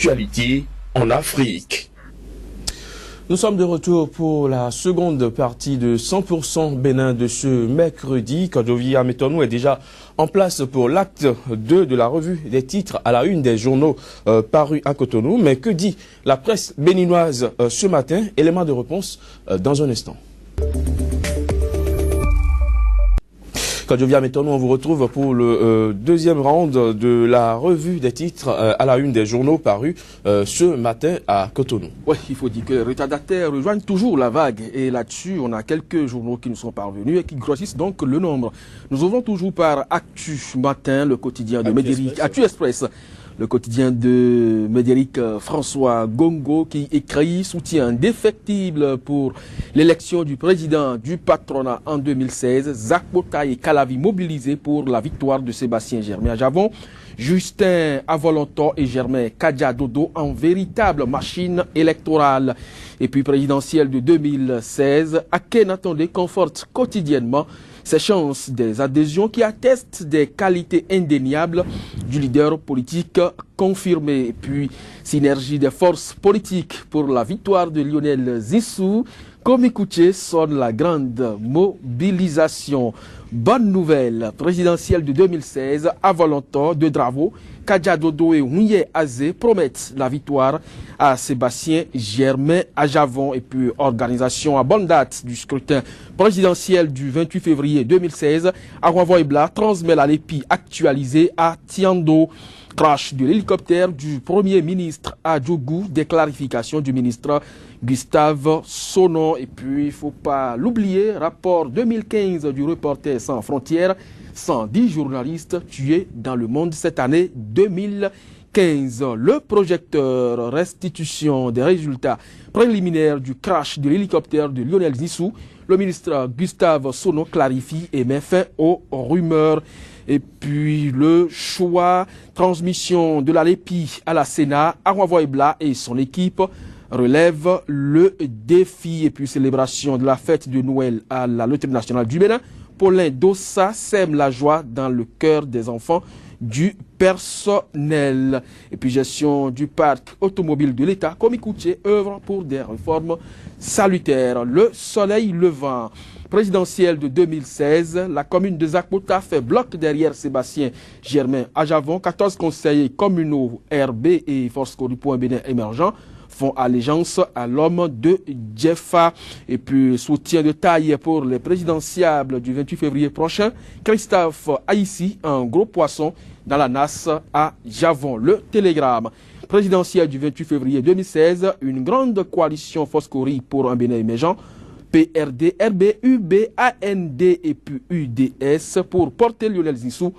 l'actualité en Afrique. Nous sommes de retour pour la seconde partie de 100% Bénin de ce mercredi. Kadjovi Ametonou est déjà en place pour l'acte 2 de la revue des titres à la une des journaux parus à Cotonou. Mais que dit la presse béninoise ce matin? Élément de réponse dans un instant. Kadjovia Metonou, on vous retrouve pour le deuxième round de la revue des titres à la une des journaux parus ce matin à Cotonou. Oui, il faut dire que les retardataires rejoignent toujours la vague. Et là-dessus, on a quelques journaux qui nous sont parvenus et qui grossissent donc le nombre. Nous ouvrons toujours par Actu Matin, le quotidien de Médéric, Actu Express. Le quotidien de Médéric François Gongo qui écrit soutien indéfectible pour l'élection du président du patronat en 2016. Zakpota et Calavi mobilisés pour la victoire de Sébastien Germain Ajavon. Justin Avolanton et Germain Kadjadodo en véritable machine électorale. Et puis présidentielle de 2016, Akhenatonde conforte quotidiennement ces chances des adhésions qui attestent des qualités indéniables du leader politique confirmé. Et puis, synergie des forces politiques pour la victoire de Lionel Zissou. Komikouché sonne la grande mobilisation. Bonne nouvelle, présidentielle de 2016, Avolanton, de Dravo, Kadjadodo et Ouye Azé promettent la victoire à Sébastien Germain Ajavon. Et puis, organisation à bonne date du scrutin présidentiel du 28 février 2016, Arwavo Ebla transmet la LEPI actualisée à Tiando. Crash de l'hélicoptère du Premier ministre à Djougou, des clarifications du ministre Gustave Sonon. Et puis, il ne faut pas l'oublier, rapport 2015 du Reporters sans frontières, 110 journalistes tués dans le monde cette année 2015. Le projecteur restitution des résultats préliminaires du crash de l'hélicoptère de Lionel Zissou, le ministre Gustave Sonon clarifie et met fin aux rumeurs. Et puis le choix, transmission de la LEPI à la Sénat, Arwavo Ebla et son équipe relèvent le défi. Et puis célébration de la fête de Noël à la Loterie nationale du Bénin. Paulin Dossa sème la joie dans le cœur des enfants du personnel. Et puis gestion du parc automobile de l'État, Komikouché œuvre pour des réformes salutaires. Le soleil levant. Présidentielle de 2016, la commune de Zakpota fait bloc derrière Sébastien Germain Ajavon. 14 conseillers communaux RB et Force Coripo Bénin émergent font allégeance à l'homme de Djefa. Et puis soutien de taille pour les présidentiables du 28 février prochain. Christophe Aïssi, un gros poisson dans la nasse à Javon. Le télégramme. Présidentielle du 28 février 2016, une grande coalition Foscori pour un Bénin émergent. PRD, RB, UB, AND et puis UDS pour porter Lionel Zissou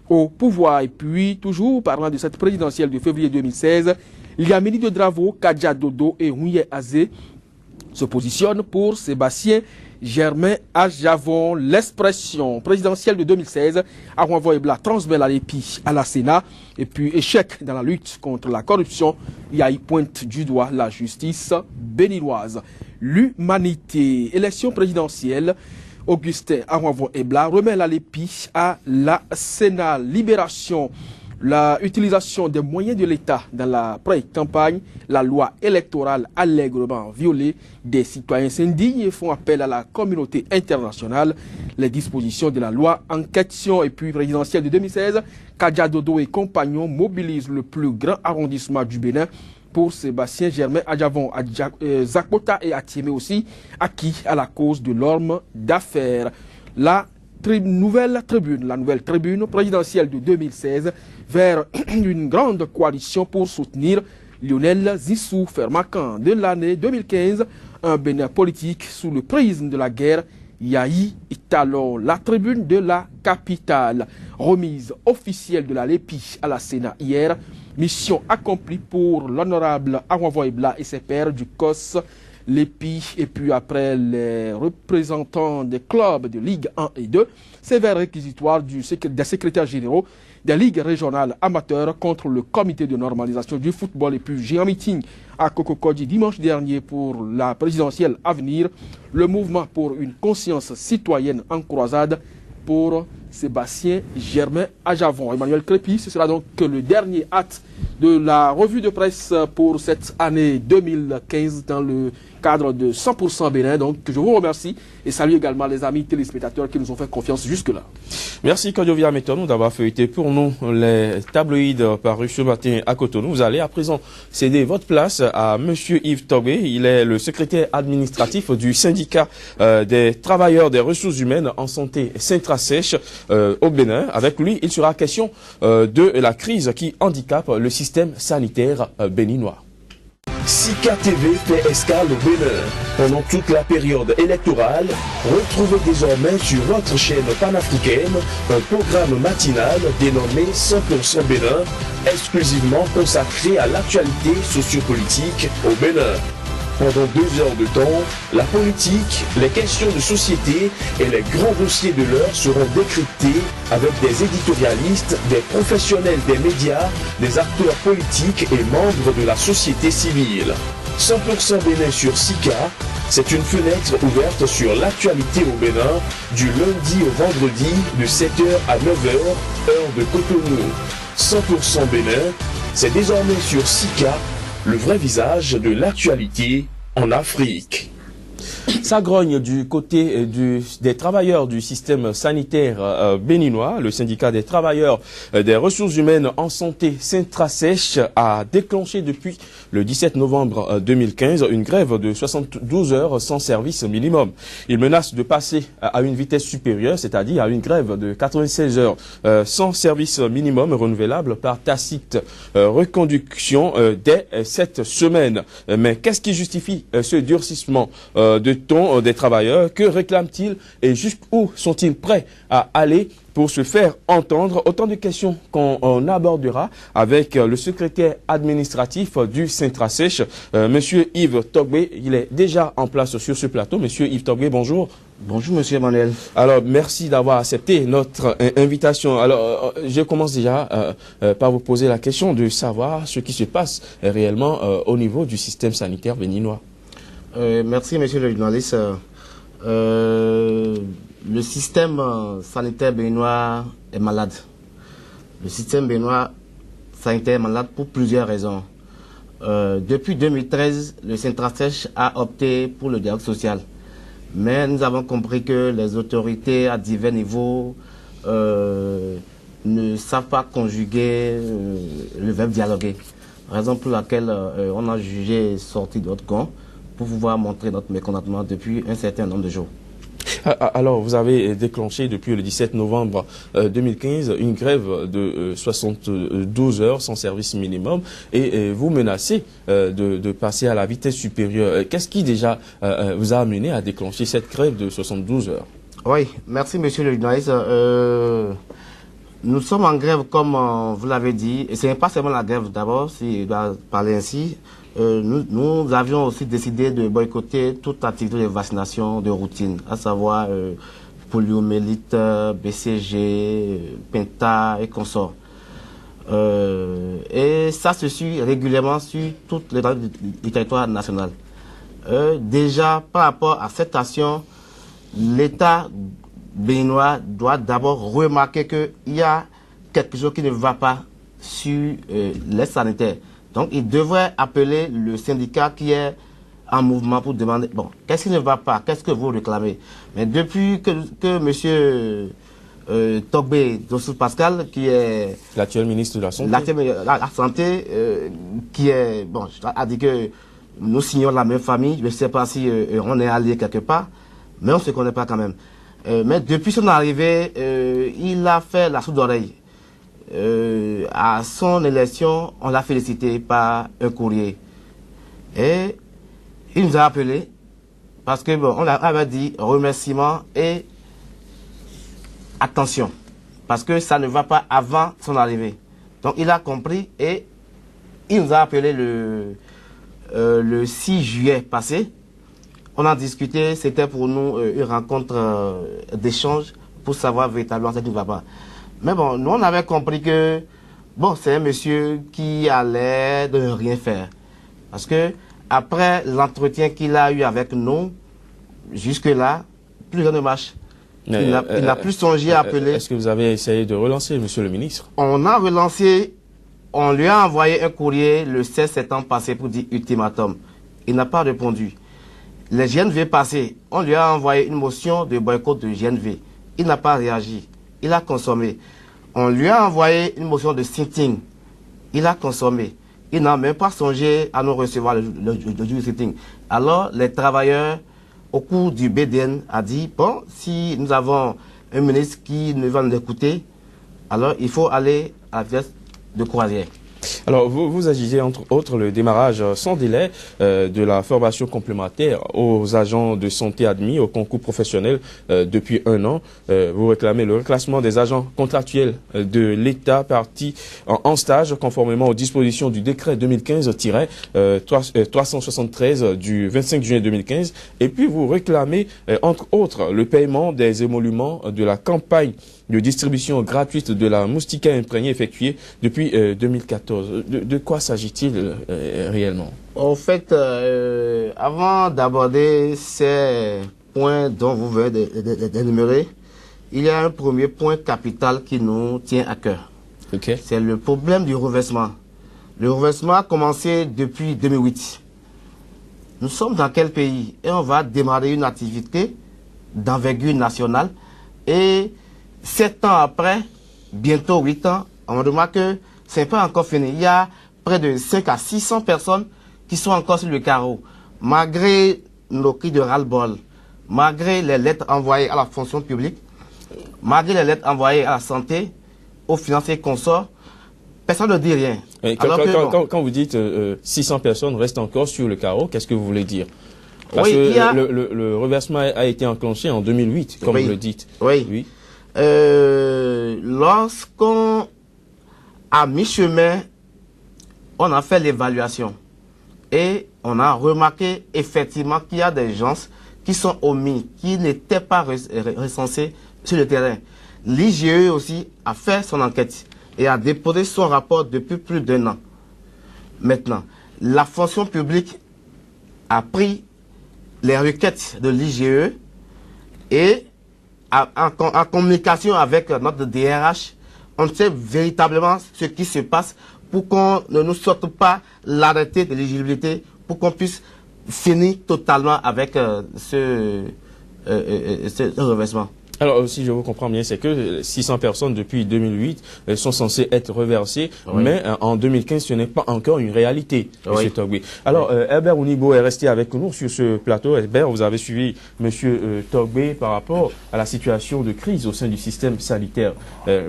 au pouvoir. Et puis, toujours parlant de cette présidentielle de février 2016, Liamini de Dravo, Kadjadodo et Ouye Azé se positionnent pour Sébastien Germain Ajavon. L'expression présidentielle de 2016, Arwavo Ebla transmet la LEPI à la Sénat. Et puis, échec dans la lutte contre la corruption, y pointe du doigt la justice béninoise. L'humanité, élection présidentielle, Augustin Arwavo Ebla remet la LEPI à la Sénat. Libération, la utilisation des moyens de l'État dans la pré-campagne, la loi électorale allègrement violée, des citoyens s'indignent et font appel à la communauté internationale. Les dispositions de la loi en question. Et puis présidentielle de 2016, Kadjadodo et compagnons mobilisent le plus grand arrondissement du Bénin pour Sébastien Germain Ajavon, Zakpota et Atiémé aussi, acquis à la cause de l'homme d'affaires. La nouvelle tribune présidentielle de 2016 vers une grande coalition pour soutenir Lionel Zissou, Fermacan de l'année 2015, un Bénin politique sous le prisme de la guerre. Yahi Italo, la tribune de la capitale, remise officielle de la LEPI à la Sénat hier, mission accomplie pour l'honorable Arwavo Ebla et ses pairs du COS, l'EPI. Et puis après les représentants des clubs de Ligue 1 et 2, sévère réquisitoire des secrétaires généraux des ligues régionales amateurs contre le comité de normalisation du football. Et puis j'ai un meeting à Kokokodi dimanche dernier pour la présidentielle à venir, le mouvement pour une conscience citoyenne en croisade pour Sébastien Germain Ajavon. Emmanuel Crépi, ce sera donc le dernier acte de la revue de presse pour cette année 2015 dans le cadre de 100% Bénin. Donc, je vous remercie et salue également les amis téléspectateurs qui nous ont fait confiance jusque-là. Merci Kadjovi Ametonou d'avoir feuilleté pour nous les tabloïds parus ce matin à Cotonou. Vous allez à présent céder votre place à Monsieur Yves Togbe. Il est le secrétaire administratif du syndicat des travailleurs des ressources humaines en santé Sintrasèche au Bénin. Avec lui, il sera question de la crise qui handicape le système sanitaire béninois. Sika TV fait escale au Bénin. Pendant toute la période électorale, retrouvez désormais sur votre chaîne panafricaine un programme matinal dénommé 100% Bénin, exclusivement consacré à l'actualité sociopolitique au Bénin. Pendant 2 heures de temps, la politique, les questions de société et les grands dossiers de l'heure seront décryptés avec des éditorialistes, des professionnels des médias, des acteurs politiques et membres de la société civile. 100% Bénin sur Sika, c'est une fenêtre ouverte sur l'actualité au Bénin du lundi au vendredi de 7h à 9h, heure de Cotonou. 100% Bénin, c'est désormais sur Sika, le vrai visage de l'actualité en Afrique. Ça grogne du côté des travailleurs du système sanitaire béninois. Le syndicat des travailleurs des ressources humaines en santé Sintrasèche a déclenché depuis le 17 novembre 2015 une grève de 72 heures sans service minimum. Il menace de passer à une vitesse supérieure, c'est-à-dire à une grève de 96 heures sans service minimum renouvelable par tacite reconduction dès cette semaine. Mais qu'est-ce qui justifie ce durcissement de ton des travailleurs? Que réclament-ils et jusqu'où sont-ils prêts à aller pour se faire entendre? Autant de questions qu'on abordera avec le secrétaire administratif du Sintrasèche, Monsieur Yves Togbe. Il est déjà en place sur ce plateau. Monsieur Yves Togbe, bonjour. Bonjour Monsieur Emmanuel. Alors, merci d'avoir accepté notre invitation. Alors, je commence déjà par vous poser la question de savoir ce qui se passe réellement au niveau du système sanitaire béninois. Merci Monsieur le journaliste. Le système sanitaire béninois est malade. Le système béninois sanitaire est malade pour plusieurs raisons. Depuis 2013, le Sintrasèche a opté pour le dialogue social. Mais nous avons compris que les autorités à divers niveaux ne savent pas conjuguer le verbe dialoguer. Raison pour laquelle on a jugé sortir de notre camp pour pouvoir montrer notre mécontentement depuis un certain nombre de jours. Alors, vous avez déclenché depuis le 17 novembre 2015 une grève de 72 heures sans service minimum et vous menacez de passer à la vitesse supérieure. Qu'est-ce qui déjà vous a amené à déclencher cette grève de 72 heures? Oui, merci Monsieur le journaliste. Nous sommes en grève comme vous l'avez dit, et ce n'est pas seulement la grève d'abord, si je dois parler ainsi. Nous avions aussi décidé de boycotter toute activité de vaccination de routine, à savoir poliomyélite, BCG, Penta et consorts. Et ça se suit régulièrement sur tout le territoire national. Déjà, par rapport à cette action, l'État béninois doit d'abord remarquer qu'il y a quelque chose qui ne va pas sur l'aide sanitaire. Donc, il devrait appeler le syndicat qui est en mouvement pour demander, bon, qu'est-ce qui ne va pas, qu'est-ce que vous réclamez? Mais depuis que M. Togbe Dossou Pascal, qui est l'actuel ministre de la Santé, qui est, bon, a dit que nous signons la même famille, je ne sais pas si on est alliés quelque part, mais on ne se connaît pas quand même. Mais depuis son arrivée, il a fait la sourde oreille. À son élection, on l'a félicité par un courrier. Et il nous a appelé parce que bon, on avait dit remerciement et attention. Parce que ça ne va pas avant son arrivée. Donc il a compris et il nous a appelé le 6 juillet passé. On a discuté, c'était pour nous une rencontre d'échange pour savoir véritablement ce qui ne va pas. Mais bon, nous on avait compris que bon, c'est un monsieur qui a l'air de ne rien faire. Parce que après l'entretien qu'il a eu avec nous, jusque-là, plus rien ne marche. Il n'a plus songé à appeler. Est-ce que vous avez essayé de relancer, monsieur le ministre? On a relancé On lui a envoyé un courrier le 16 septembre passé pour dire ultimatum. Il n'a pas répondu. Les GNV passés, on lui a envoyé une motion de boycott de GNV. Il n'a pas réagi. Il a consommé. On lui a envoyé une motion de sitting. Il a consommé. Il n'a même pas songé à nous recevoir le jour du sitting. Alors, les travailleurs, au cours du BDN, a dit, bon, si nous avons un ministre qui ne va nous écouter, alors il faut aller à la vitesse de croisière. Alors, vous agissez entre autres le démarrage sans délai de la formation complémentaire aux agents de santé admis au concours professionnel depuis 1 an. Vous réclamez le reclassement des agents contractuels de l'État partis en stage conformément aux dispositions du décret 2015-373 du 25 juillet 2015. Et puis, vous réclamez entre autres le paiement des émoluments de la campagne de distribution gratuite de la moustika imprégnée effectuée depuis 2014. De quoi s'agit-il réellement? En fait, avant d'aborder ces points dont vous venez d'énumérer, il y a un premier point capital qui nous tient à cœur. Okay. C'est le problème du reversement. Le reversement a commencé depuis 2008. Nous sommes dans quel pays? Et on va démarrer une activité d'envergure nationale et 7 ans après, bientôt 8 ans, on remarque que ce n'est pas encore fini. Il y a près de 5 à 600 personnes qui sont encore sur le carreau. Malgré nos cris de ras-le-bol, malgré les lettres envoyées à la fonction publique, malgré les lettres envoyées à la santé, aux financiers consorts, personne ne dit rien. Quand vous dites 600 personnes restent encore sur le carreau, qu'est-ce que vous voulez dire? Parce que le reversement a été enclenché en 2008, comme vous le dites. Oui. Lorsqu'on à mi-chemin, on a fait l'évaluation et on a remarqué effectivement qu'il y a des gens qui sont omis, qui n'étaient pas recensés sur le terrain. L'IGE aussi a fait son enquête et a déposé son rapport depuis plus d'1 an. Maintenant, la fonction publique a pris les requêtes de l'IGE et en communication avec notre DRH, on sait véritablement ce qui se passe pour qu'on ne nous sorte pas l'arrêté de l'éligibilité, pour qu'on puisse finir totalement avec ce reversement. Alors, si je vous comprends bien, c'est que 600 personnes depuis 2008 sont censées être reversées, mais en 2015, ce n'est pas encore une réalité, M. Togbe. Alors, Herbert Ounibo est resté avec nous sur ce plateau. Herbert, vous avez suivi M. Togbe par rapport à la situation de crise au sein du système sanitaire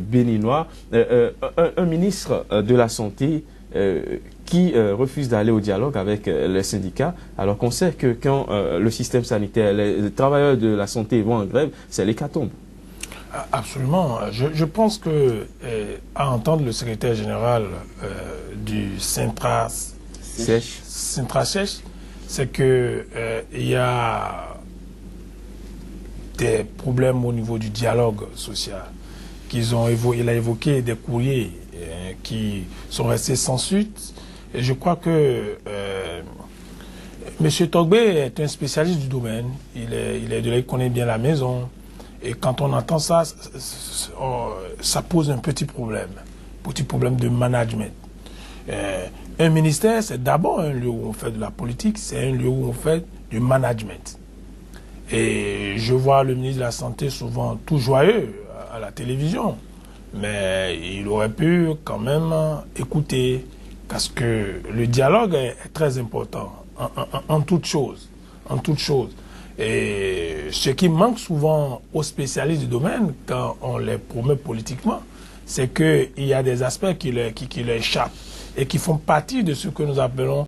béninois. Un ministre de la Santé qui refuse d'aller au dialogue avec les syndicats, alors qu'on sait que quand le système sanitaire, les travailleurs de la santé vont en grève, c'est l'hécatombe. Absolument. Je pense que, à entendre le secrétaire général du Sintra-Sèche, c'est que il y a des problèmes au niveau du dialogue social. Il a évoqué des courriers qui sont restés sans suite. Et je crois que M. Togbe est un spécialiste du domaine. Il connaît bien la maison. Et quand on entend ça, ça pose un petit problème de management. Un ministère, c'est d'abord un lieu où on fait de la politique, c'est un lieu où on fait du management. Et je vois le ministre de la Santé souvent tout joyeux à la télévision. Mais il aurait pu quand même écouter, parce que le dialogue est très important en toute chose. Et ce qui manque souvent aux spécialistes du domaine, quand on les promeut politiquement, c'est qu'il y a des aspects qui leur échappent et qui font partie de ce que nous appelons